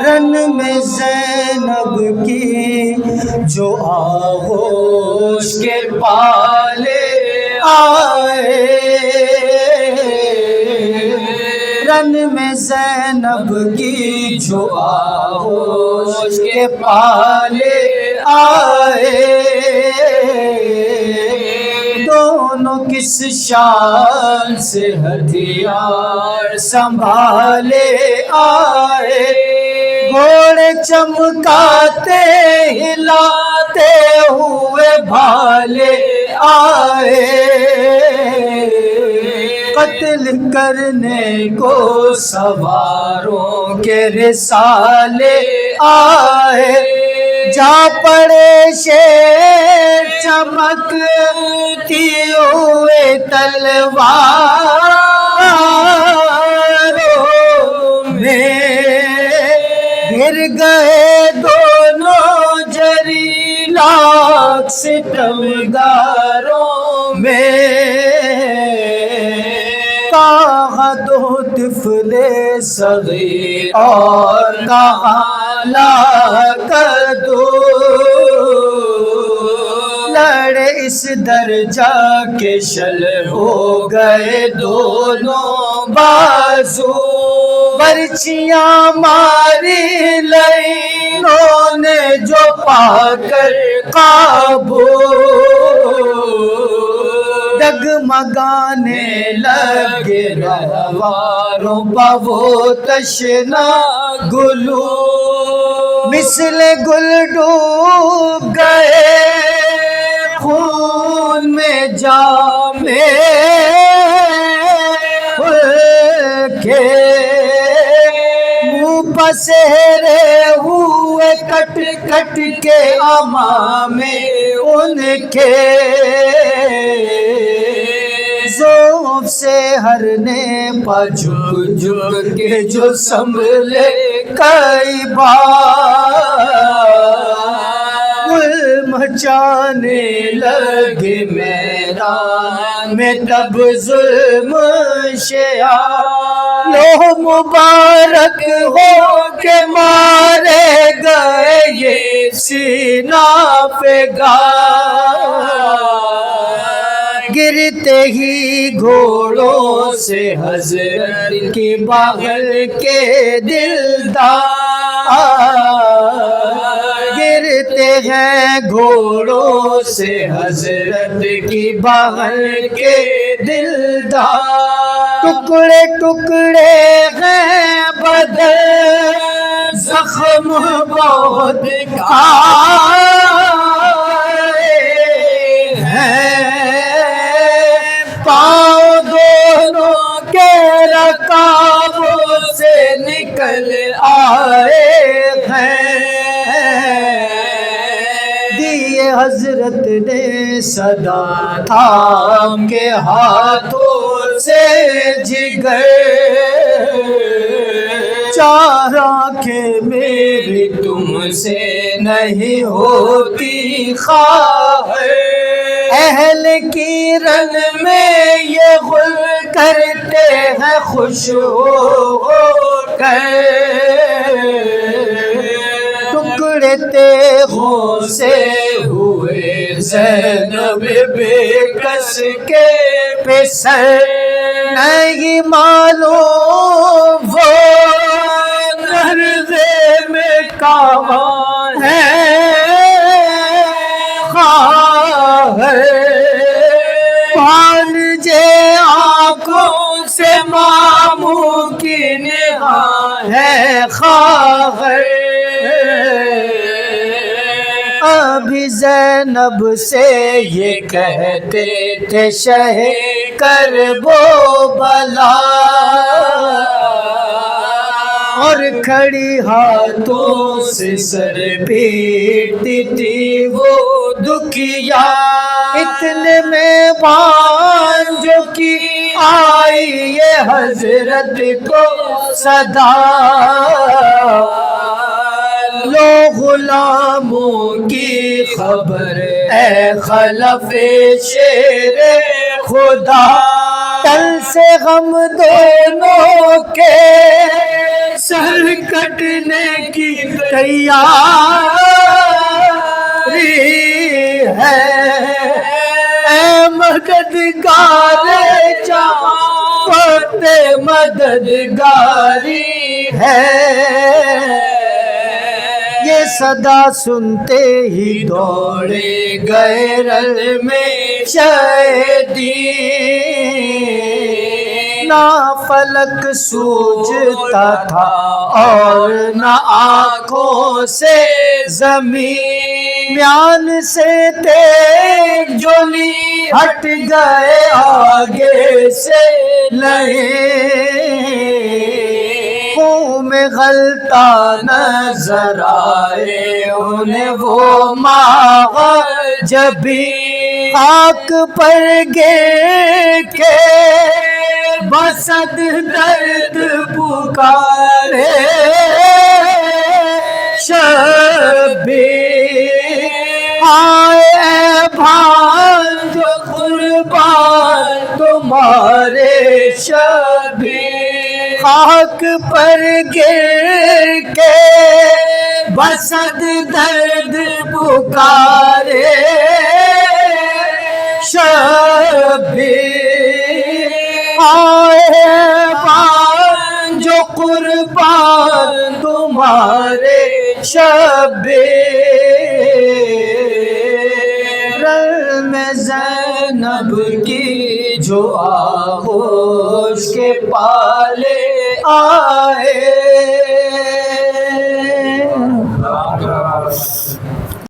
رن میں زینب کی جو آغوش کے پالے آئے، رن میں زینب کی جو آغوش کے پالے آئے، دونوں کس شان سے ہتھیار سنبھالے آئے، گھوڑے چمکاتے ہلاتے ہوئے بھالے آئے، قتل کرنے کو سواروں کے رسالے آئے، جا پڑے شیر چمکتی ہوئے تلواروں میں، گر گئے دونوں جری لاکھ ستمگاروں میں، کہاں دو طفل صغیر اور کہاں لا کر دو، لڑے اس درجہ کے شل ہو گئے دونوں بازو، برچیاں ماری لائنوں نے جو پا کر قابو، ڈگمگانے لگے رہواروں پا وہ تشنا گلو، مثل گل ڈوب گئے خون میں جامے کے، منہ پسیرے ہوئے کٹ کٹ کے امامے ان کے، ذوف سے ہر نے پا جھک جھک کے جو سنبھلے کئی بار، گل مچانے لگے میدان میں تب ظلم شیا، لوح مبارک ہو کے مارے گئے یہ سینہ پہ گار، گرتے ہی گھوڑوں سے حضرت کی بغل کے دلدار، گرتے ہیں گھوڑوں سے حضرت کی بغل کے دلدار، ٹکڑے ٹکڑے ہیں بدن زخم بہت کھائے ہیں، پاؤں دونوں کے رکابوں سے نکل آئے ہیں، دیے حضرت نے صدا تھام کے ہاتھوں سے جگر، چار آنکھیں میری تم سے نہیں ہوتی خواہر، اہل کی رن میں یہ غل کرتے ہیں خوش ہو کر، ٹکڑے تیغوں سے ہوئے زینب بے کس کے پسر، نہیں معلوم وہ نرزے میں کہاں ہے خواہر، بھانجے آنکھوں سے ماموں کی نگاہ ہے خواہر، ابھی زینب سے یہ کہتے تھے شہ کرب و بلا، اور کھڑی ہاتھوں سے سر پیٹتی تھی وہ دکھیا، اتنے میں بانجو کی آئی یہ حضرت کو صدا، لو غلاموں کی خبر اے خلف شیر خدا، تل سے غم دونوں کے سر کٹنے کی تیاری ہے، اے مددگار جہاں وقت مددگاری ہے۔ یہ صدا سنتے ہی دوڑے گئے رل میں شہیدین، نہ فلک سوجتا تھا اور نہ آنکھوں سے زمین، میان سے تیغ جولی ہٹ گئے آگے سے لئے، منہ میں غلطہ نظر آئے انہیں وہ ماغ جبی، خاک پر گر کے بصد درد پکارے شبیر، آئے اے بھانجو قربان تمہارے شبیر، خاک پر گر کے بصد درد پکارے شبیر، آئے بھانجو قربان تمہارے شبیر، رل میں زینب کی جو آغوش کے پالے آئے،